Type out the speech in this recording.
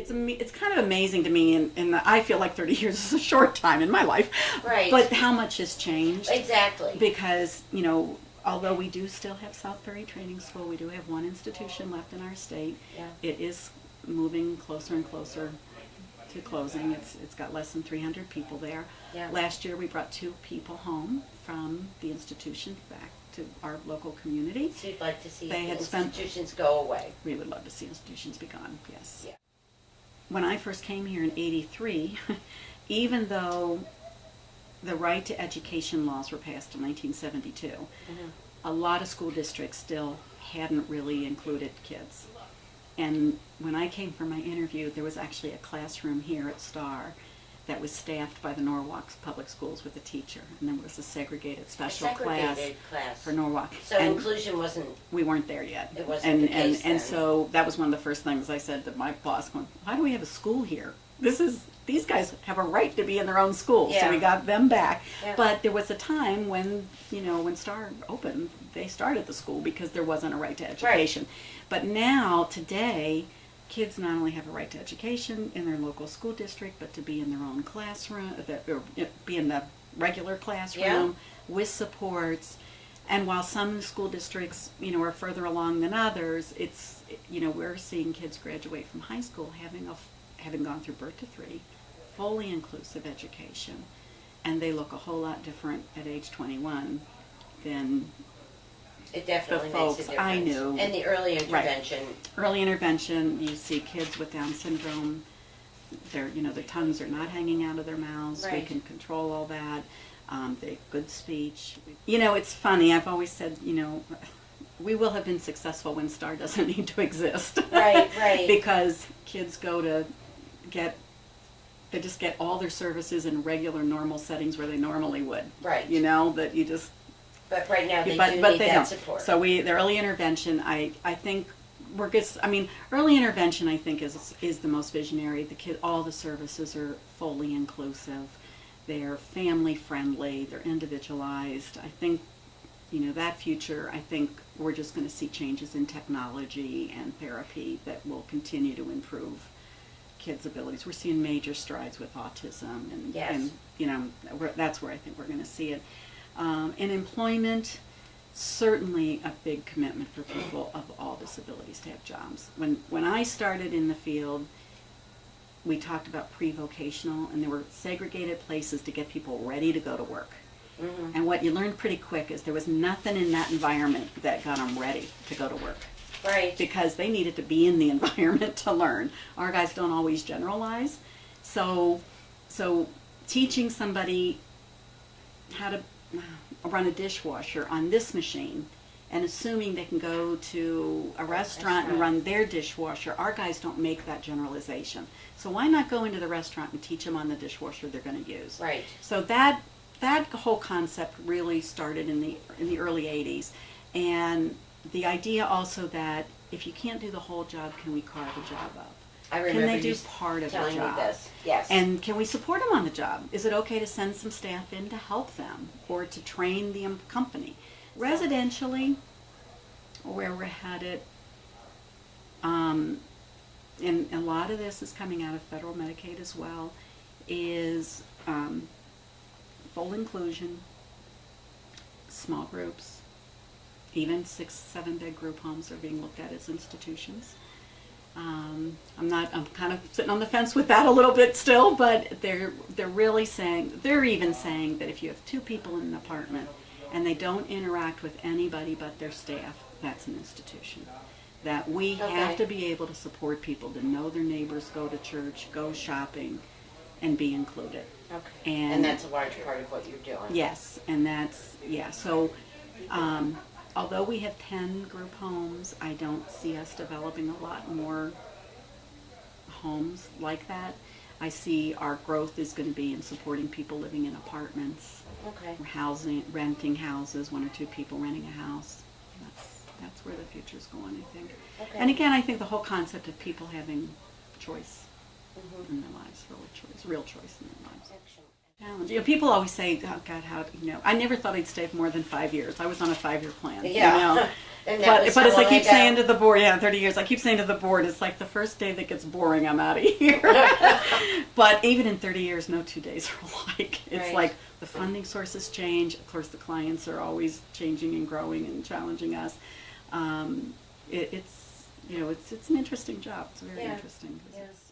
it's kind of amazing to me, and I feel like 30 years is a short time in my life. Right. But how much has changed? Exactly. Because, although we do still have Southbury Training School, we do have one institution left in our state. Yeah. It is moving closer and closer to closing. It's got less than 300 people there. Yeah. Last year we brought 2 people home from the institution back to our local community. So you'd like to see They the had spent- institutions go away. We would love to see institutions be gone, yes. Yeah. When I first came here in '83, even though the right to education laws were passed in 1972, a lot of school districts still hadn't really included kids. And when I came for my interview, there was actually a classroom here at Star that was staffed by the Norwalk Public Schools with a teacher, and there was a segregated special class for Norwalk. So and inclusion wasn't. we weren't there yet. It wasn't the case and then. so that was one of the first things I said to my boss, going, why do we have a school here? These guys have a right to be in their own school. Yeah. So we got them back. Yeah. But there was a time when, when Star opened, they started the school because there wasn't a right to education. Right. But now, today, kids not only have a right to education in their local school district, but to be in their own classroom, or be in the regular classroom with supports. And while some school districts, are further along than others, it's, we're seeing kids graduate from high school having gone through birth to 3, fully inclusive education, and they look a whole lot different at age 21 than it definitely the makes folks a difference. I knew. And the early intervention. Right. Early intervention, you see kids with Down syndrome, their tongues are not hanging out of their mouths. Right. We can control all that. They have good speech. It's funny. I've always said, we will have been successful when Star doesn't need to exist. Right, right. Because kids go to they just get all their services in regular, normal settings where they normally would. Right. That you just. But right now they do need they that don't. support. So the early intervention, I think we're good. Early intervention, I think, is the most visionary. All the services are fully inclusive. They're family friendly. They're individualized. I think, that future. I think we're just going to see changes in technology and therapy that will continue to improve kids' abilities. We're seeing major strides with autism, and that's where I think we're going to see it. In employment, certainly a big commitment for people of all disabilities to have jobs. When I started in the field, we talked about pre-vocational, and there were segregated places to get people ready to go to work. Mm-hmm. And what you learned pretty quick is there was nothing in that environment that got them ready to go to work. Right. Because they needed to be in the environment to learn. Our guys don't always generalize. So teaching somebody how to run a dishwasher on this machine and assuming they can go to a restaurant and run their dishwasher, our guys don't make that generalization. So why not go into the restaurant and teach them on the dishwasher they're going to use? Right. So that whole concept really started in the early 80s. And the idea also that if you can't do the whole job, can we carve a job up? I remember can they do you part of the telling job? me this. Yes. And can we support them on the job? Is it okay to send some staff in to help them or to train the company? Residentially, where we're headed, and a lot of this is coming out of federal Medicaid as well, is full inclusion, small groups, even 6-7 bed group homes are being looked at as institutions. I'm kind of sitting on the fence with that a little bit still, but they're really saying, they're even saying that if you have 2 people in an apartment and they don't interact with anybody but their staff, that's an institution. That we have to be able to support people to know their neighbors, go to church, go shopping, and be included. Okay. And that's a large part of what you're doing. Yes, and so although we have 10 group homes, I don't see us developing a lot more homes like that. I see our growth is going to be in supporting people living in apartments, renting houses, 1 or 2 people renting a house. That's where the future's going, I think. Okay. And again, I think the whole concept of people having choice in their lives, real choice in their lives. challenge. You know, people always say, "Oh God, how you know?" I never thought I'd stay more than 5 years. I was on a 5-year plan. Yeah. You know? And that was But how as I long keep ago? saying to the board, 30 years. I keep saying to the board, it's like the first day that gets boring, I'm out of here. But even in 30 years, no 2 days are alike. It's Right. like the funding sources change. Of course, the clients are always changing and growing and challenging us. It's an interesting job. It's very interesting. Yes.